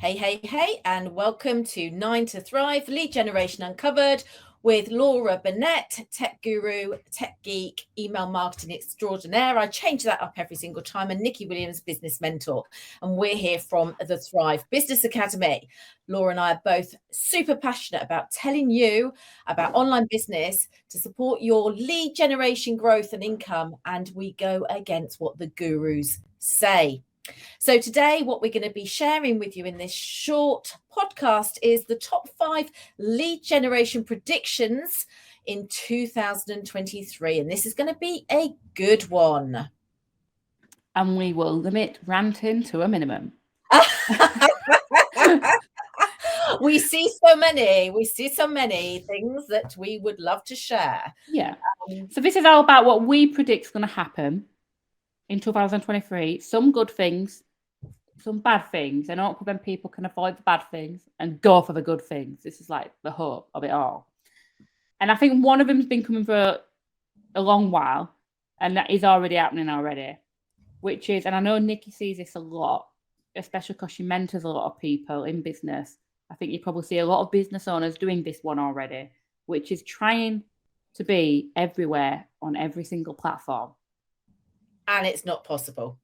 Hey, and welcome to 9 to Thrive Lead Generation Uncovered with Laura Burnett, tech guru, tech geek, email marketing extraordinaire. I change that up every single time, and Nikki Williams, business mentor. And we're here from the Thrive Business Academy. Laura and I are both super passionate about telling you about online business to support your lead generation growth and income. And we go against what the gurus say. So today, what we're going to be sharing with you in this short podcast is the top 5 lead generation predictions in 2023. And this is going to be a good one. And we will limit ranting to a minimum. We see so many things that we would love to share. Yeah. So this is all about what we predict is going to happen in 2023. Some good things, some bad things, and all when people can avoid the bad things and go for the good things. This is like the hope of it all. And I think one of them's been coming for a long while, and that is already happening already, which is, and I know Nikki sees this a lot, especially because she mentors a lot of people in business. I think you probably see a lot of business owners doing this one already, which is trying to be everywhere on every single platform. And it's not possible.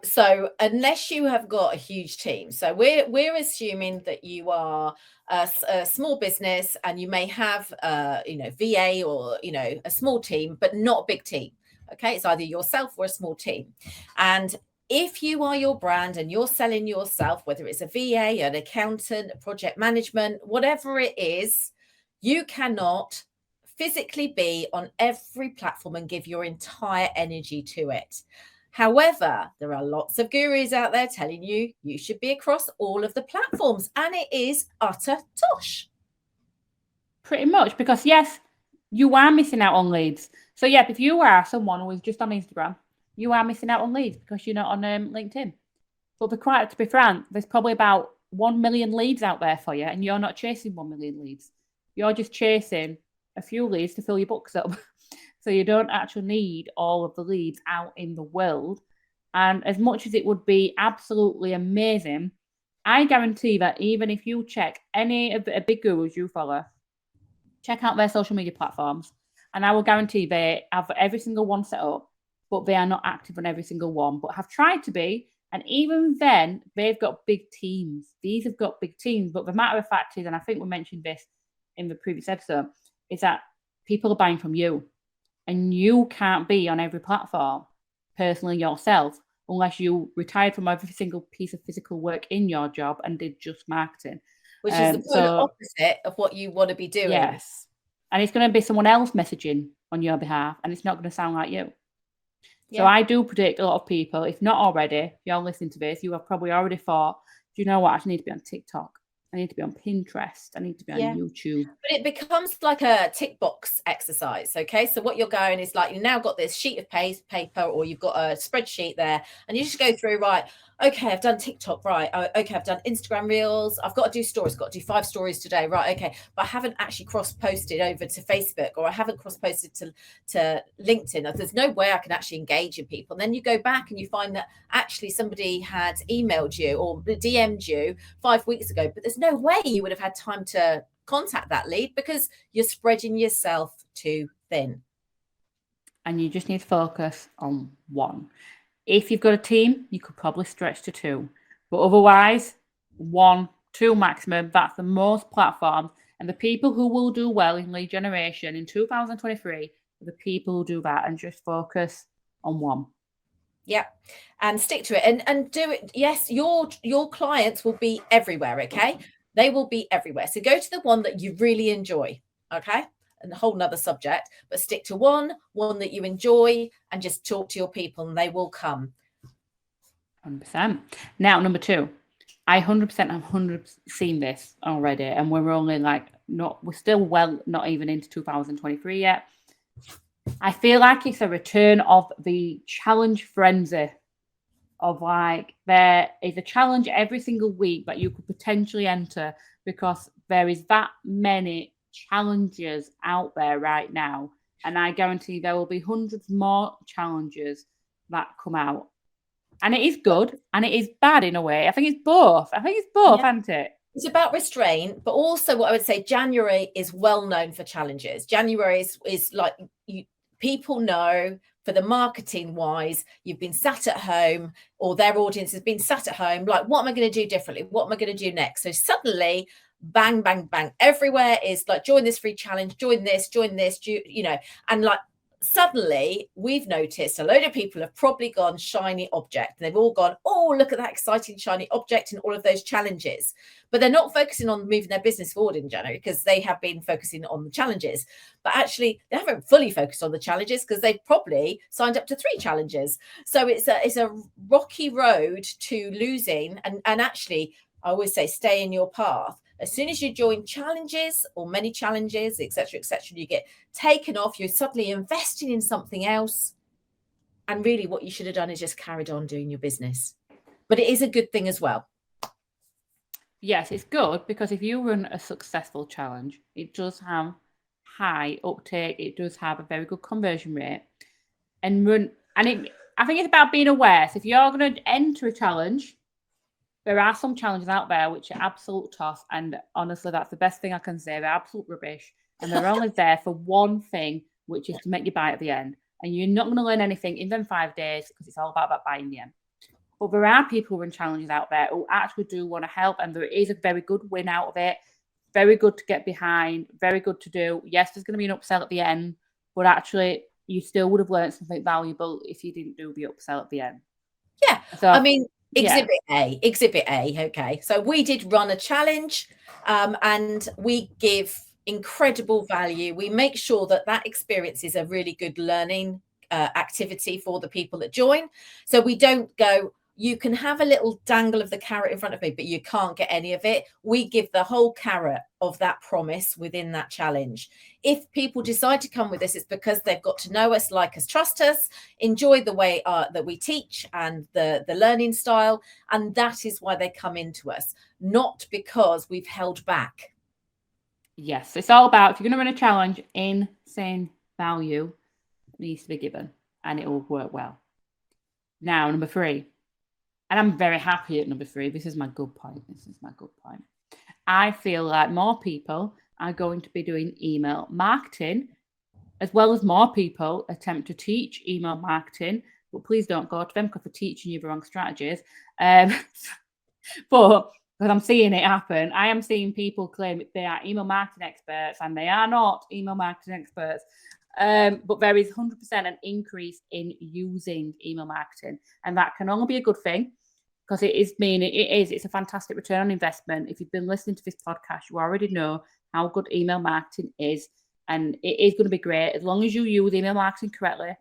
So unless you have got a huge team, so we're assuming that you are a small business and you may have VA or a small team, but not a big team. Okay, it's either yourself or a small team. And if you are your brand and you're selling yourself, whether it's a VA, an accountant, project management, whatever it is, you cannot physically be on every platform and give your entire energy to it. However, there are lots of gurus out there telling you you should be across all of the platforms, and it is utter tosh. Pretty much, because yes, you are missing out on leads. So yeah, if you are someone who is just on Instagram, you are missing out on leads because you're not on LinkedIn. But to be frank, there's probably about 1 million leads out there for you, and you're not chasing 1 million leads. You're just chasing a few leads to fill your books up. So you don't actually need all of the leads out in the world. And as much as it would be absolutely amazing, I guarantee that even if you check any of the big gurus you follow, check out their social media platforms, and I will guarantee they have every single one set up, but they are not active on every single one, but have tried to be. And even then, they've got big teams. These have got big teams. But the matter of fact is, and I think we mentioned this in the previous episode, is that people are buying from you. And you can't be on every platform personally yourself unless you retired from every single piece of physical work in your job and did just marketing. Which is the polar opposite of what you want to be doing. Yes. And it's going to be someone else messaging on your behalf, and it's not going to sound like you. Yeah. So I do predict a lot of people, if not already, if you're listening to this, you have probably already thought, do you know what? I need to be on TikTok. I need to be on Pinterest. I need to be on YouTube. But it becomes like a tick box exercise. Okay. So what you're going is like, you've now got this sheet of paper, or you've got a spreadsheet there, and you just go through, right? Okay, I've done TikTok, right? Okay, I've done Instagram Reels. I've got to do stories. Got to do 5 stories today, right? Okay, but I haven't actually cross-posted over to Facebook, or I haven't cross-posted to LinkedIn. There's no way I can actually engage with people. And then you go back and you find that actually somebody had emailed you or DM'd you 5 weeks ago, but there's no way you would have had time to contact that lead because you're spreading yourself too thin. And you just need to focus on one. If you've got a team, you could probably stretch to 2. But otherwise, 1, 2 maximum. That's the most platforms. And the people who will do well in lead generation in 2023 are the people who do that, and just focus on one. Yeah, and stick to it and do it. Yes, your clients will be everywhere, okay? They will be everywhere. So go to the one that you really enjoy, okay? And a whole nother subject, but stick to one that you enjoy, and just talk to your people and they will come. 100%. Now, number 2, I 100% seen this already, and we're only we're still not even into 2023 yet. I feel like it's a return of the challenge frenzy of there is a challenge every single week that you could potentially enter, because there is that many challenges out there right now, and I guarantee there will be hundreds more challenges that come out. And it is good and it is bad in a way. I think it's both. Yeah. Isn't it? It's about restraint, but also what I would say, January is well known for challenges. January is like people know for the marketing wise, you've been sat at home, or their audience has been sat at home, like, what am I going to do differently? What am I going to do next? So suddenly, bang, bang, bang, everywhere is like, join this free challenge, join this, and like, suddenly we've noticed a load of people have probably gone shiny object, and they've all gone, oh, look at that exciting shiny object and all of those challenges, but they're not focusing on moving their business forward in January because they have been focusing on the challenges. But actually they haven't fully focused on the challenges because they've probably signed up to 3 challenges. So it's a rocky road to losing, and actually I always say stay in your path. As soon as you join challenges or many challenges, etc., you get taken off, you're suddenly investing in something else. And really what you should have done is just carried on doing your business. But it is a good thing as well. Yes, it's good because if you run a successful challenge, it does have high uptake, it does have a very good conversion rate. I think it's about being aware. So if you're going to enter a challenge, there are some challenges out there which are absolute toss, and honestly, that's the best thing I can say. They're absolute rubbish, and they're only there for one thing, which is to make you buy at the end. And you're not going to learn anything in them 5 days because it's all about that buying in the end. But there are people who run challenges out there who actually do want to help, and there is a very good win out of it. Very good to get behind, very good to do. Yes, there's going to be an upsell at the end, but actually, you still would have learned something valuable if you didn't do the upsell at the end. Yeah, so, I mean, Exhibit A. Okay, so we did run a challenge, and we give incredible value. We make sure that experience is a really good learning activity for the people that join. So we don't go, you can have a little dangle of the carrot in front of me, but you can't get any of it. We give the whole carrot of that promise within that challenge. If people decide to come with us, it's because they've got to know us, like us, trust us, enjoy the way that we teach and the learning style. And that is why they come into us, not because we've held back. Yes, it's all about, if you're going to run a challenge, insane value needs to be given and it will work well. Now, number 3. And I'm very happy at number 3. This is my good point. I feel like more people are going to be doing email marketing, as well as more people attempt to teach email marketing. But please don't go to them because they're teaching you the wrong strategies. But because I'm seeing it happen, I am seeing people claim they are email marketing experts, and they are not email marketing experts. But there is 100% an increase in using email marketing, and that can only be a good thing. Because it's a fantastic return on investment. If you've been listening to this podcast, you already know how good email marketing is, and it is going to be great as long as you use email marketing correctly,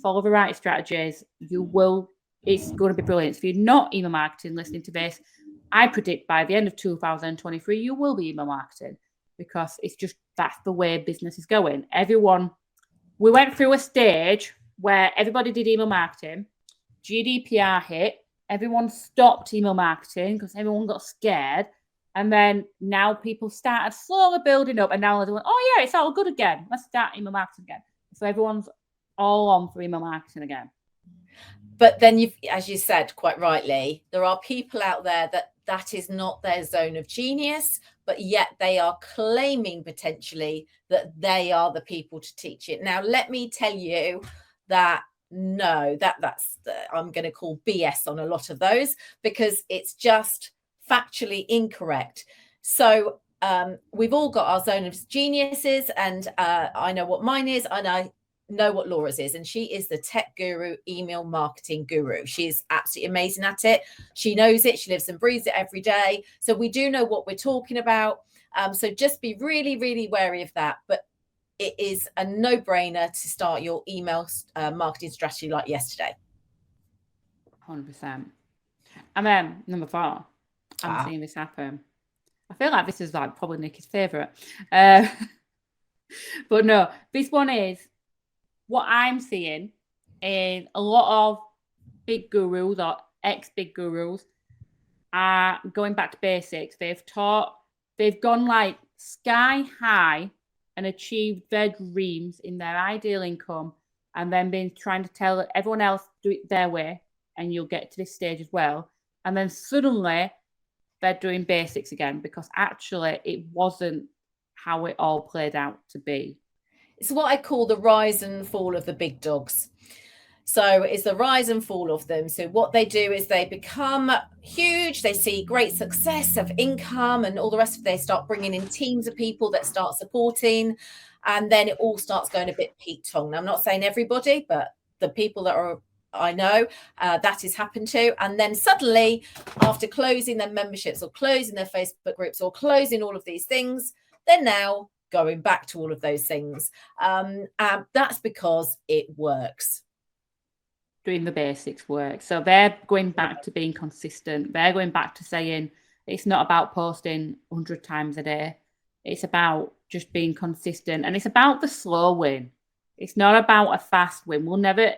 follow the right strategies. It's going to be brilliant. If you're not email marketing listening to this, I predict by the end of 2023 you will be email marketing, because that's the way business is going. We went through a stage where everybody did email marketing, GDPR hit. Everyone stopped email marketing because everyone got scared. And then now people started slowly building up, and now they're doing, oh yeah, it's all good again. Let's start email marketing again. So everyone's all on for email marketing again. But then as you said quite rightly, there are people out there that is not their zone of genius, but yet they are claiming potentially that they are the people to teach it. Now, let me tell you that no, that's I'm going to call BS on a lot of those, because it's just factually incorrect. So we've all got our zone of geniuses, and I know what mine is, and I know what Laura's is, and she is the tech guru, email marketing guru. She's absolutely amazing at it. She knows it. She lives and breathes it every day. So we do know what we're talking about. So just be really, really wary of that. But it is a no-brainer to start your email marketing strategy like yesterday. 100%. And then number 4, I'm seeing this happen. I feel like this is like probably Nikki's favourite. But no, this one is what I'm seeing is a lot of big gurus or ex-big gurus are going back to basics. They've gone like sky high and achieved their dreams in their ideal income, and then been trying to tell everyone else do it their way, and you'll get to this stage as well. And then suddenly they're doing basics again, because actually it wasn't how it all played out to be. It's what I call the rise and fall of the big dogs. So it's the rise and fall of them. So what they do is they become huge. They see great success of income and all the rest of it. They start bringing in teams of people that start supporting. And then it all starts going a bit Pete Tong. Now, I'm not saying everybody, but the people that are I know that has happened to. And then suddenly, after closing their memberships or closing their Facebook groups or closing all of these things, they're now going back to all of those things. And that's because it works. Doing the basics work. So they're going back to being consistent. They're going back to saying it's not about posting 100 times a day. It's about just being consistent. And it's about the slow win. It's not about a fast win.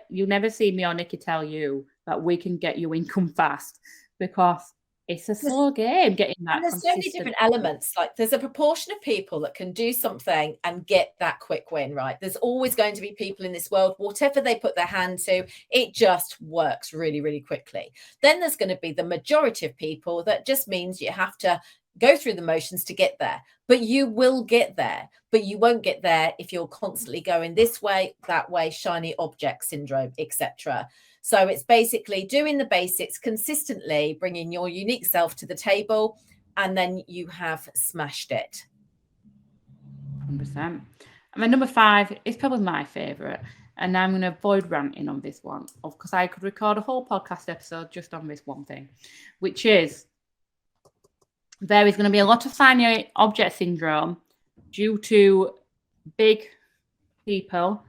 You'll never see me or Nikki tell you that we can get you income fast, because it's a slow game getting that. And there's so many different elements. Like there's a proportion of people that can do something and get that quick win, right? There's always going to be people in this world, whatever they put their hand to, it just works really, really quickly. Then there's going to be the majority of people that just means you have to go through the motions to get there. But you will get there. But you won't get there if you're constantly going this way, that way, shiny object syndrome, etc. So it's basically doing the basics consistently, bringing your unique self to the table, and then you have smashed it. 100%. And then number 5 is probably my favourite. And I'm going to avoid ranting on this one, because I could record a whole podcast episode just on this one thing, which is there is going to be a lot of shiny object syndrome due to big people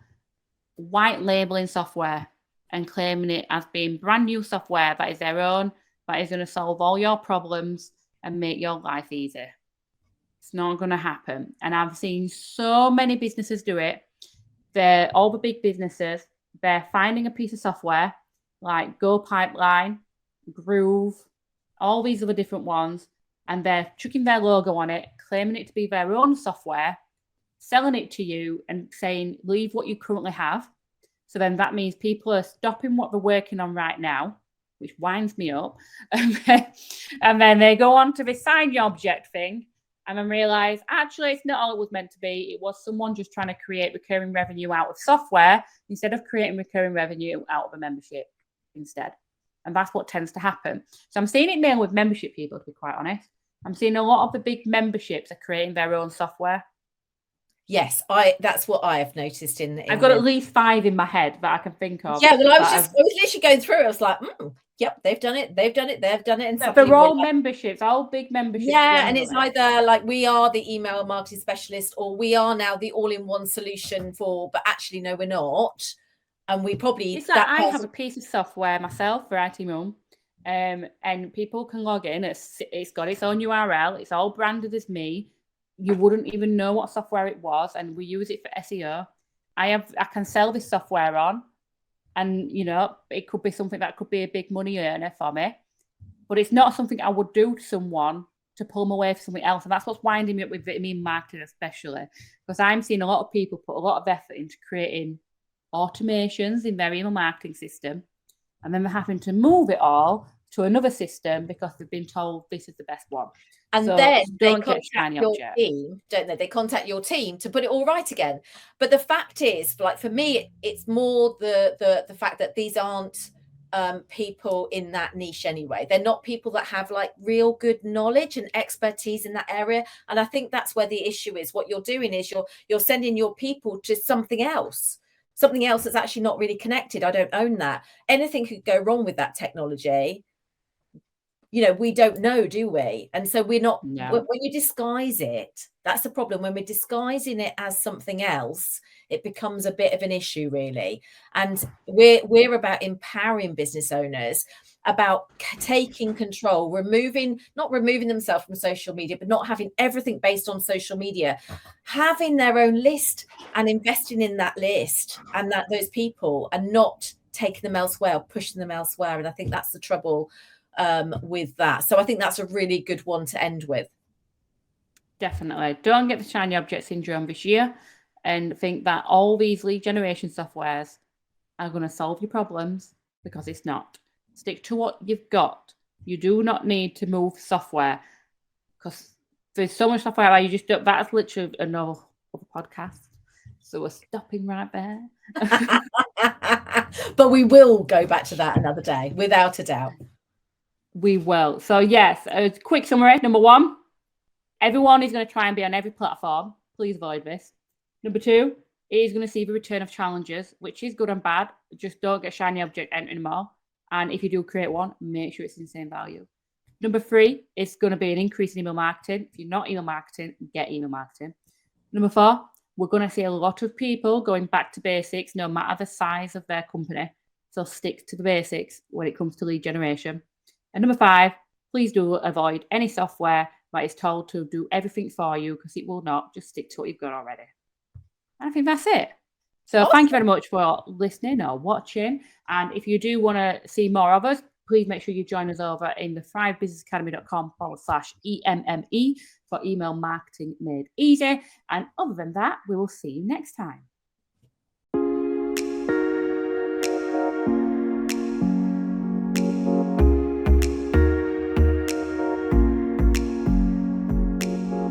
white labeling software and claiming it as being brand new software that is their own, that is going to solve all your problems and make your life easy. It's not going to happen. And I've seen so many businesses do it. They're all the big businesses. They're finding a piece of software like Go Pipeline, Groove, all these other different ones, and they're chucking their logo on it, claiming it to be their own software, selling it to you and saying, leave what you currently have. So then that means people are stopping what they're working on right now, which winds me up. And then they go on to the sign your object thing and then realize, actually, it's not all it was meant to be. It was someone just trying to create recurring revenue out of software instead of creating recurring revenue out of a membership instead. And that's what tends to happen. So I'm seeing it mainly with membership people, to be quite honest. I'm seeing a lot of the big memberships are creating their own software. Yes, that's what I have noticed I've got at least 5 in my head that I can think of. Yeah, well, I was literally going through it. I was like, yep, they've done it. And they're all memberships, all big memberships. Yeah, and it's either like we are the email marketing specialist or we are now the all-in-one solution for, but actually, no, we're not. And we probably... It's like I have a piece of software myself for IT Mum, and people can log in. It's got its own URL. It's all branded as me. You wouldn't even know what software it was, and we use it for SEO. I can sell this software on, and it could be something that could be a big money earner for me, but it's not something I would do to someone to pull them away for something else. And that's what's winding me up with vitamin marketing, especially because I'm seeing a lot of people put a lot of effort into creating automations in their email marketing system, and then they're having to move it all to another system because they've been told this is the best one. And so then they contact your team, don't they? They contact your team to put it all right again. But the fact is, like for me, it's more the fact that these aren't people in that niche anyway. They're not people that have like real good knowledge and expertise in that area. And I think that's where the issue is. What you're doing is you're sending your people to something else that's actually not really connected. I don't own that. Anything could go wrong with that technology. We don't know, do we? And so we're not, when you disguise it, that's the problem. When we're disguising it as something else, it becomes a bit of an issue, really. And we're about empowering business owners, about taking control, not removing themselves from social media, but not having everything based on social media, having their own list and investing in that list and those people and not taking them elsewhere, pushing them elsewhere. And I think that's the trouble with that. So I think that's a really good one to end with. Definitely. Don't get the shiny object syndrome this year and think that all these lead generation softwares are going to solve your problems, because it's not. Stick to what you've got. You do not need to move software because there's so much software where you just don't. That's literally another podcast. So we're stopping right there. But we will go back to that another day, without a doubt. We will. So yes, a quick summary. Number 1, everyone is going to try and be on every platform. Please avoid this. Number 2, it is going to see the return of challenges, which is good and bad. Just don't get shiny object anymore. And if you do create one, make sure it's in the same value. Number 3, it's going to be an increase in email marketing. If you're not email marketing, get email marketing. Number 4, we're going to see a lot of people going back to basics, no matter the size of their company. So stick to the basics when it comes to lead generation. And number 5, please do avoid any software that is told to do everything for you, because it will not. Just stick to what you've got already. And I think that's it. So awesome. Thank you very much for listening or watching. And if you do want to see more of us, please make sure you join us over in the thrivebusinessacademy.com/EMME for email marketing made easy. And other than that, we will see you next time.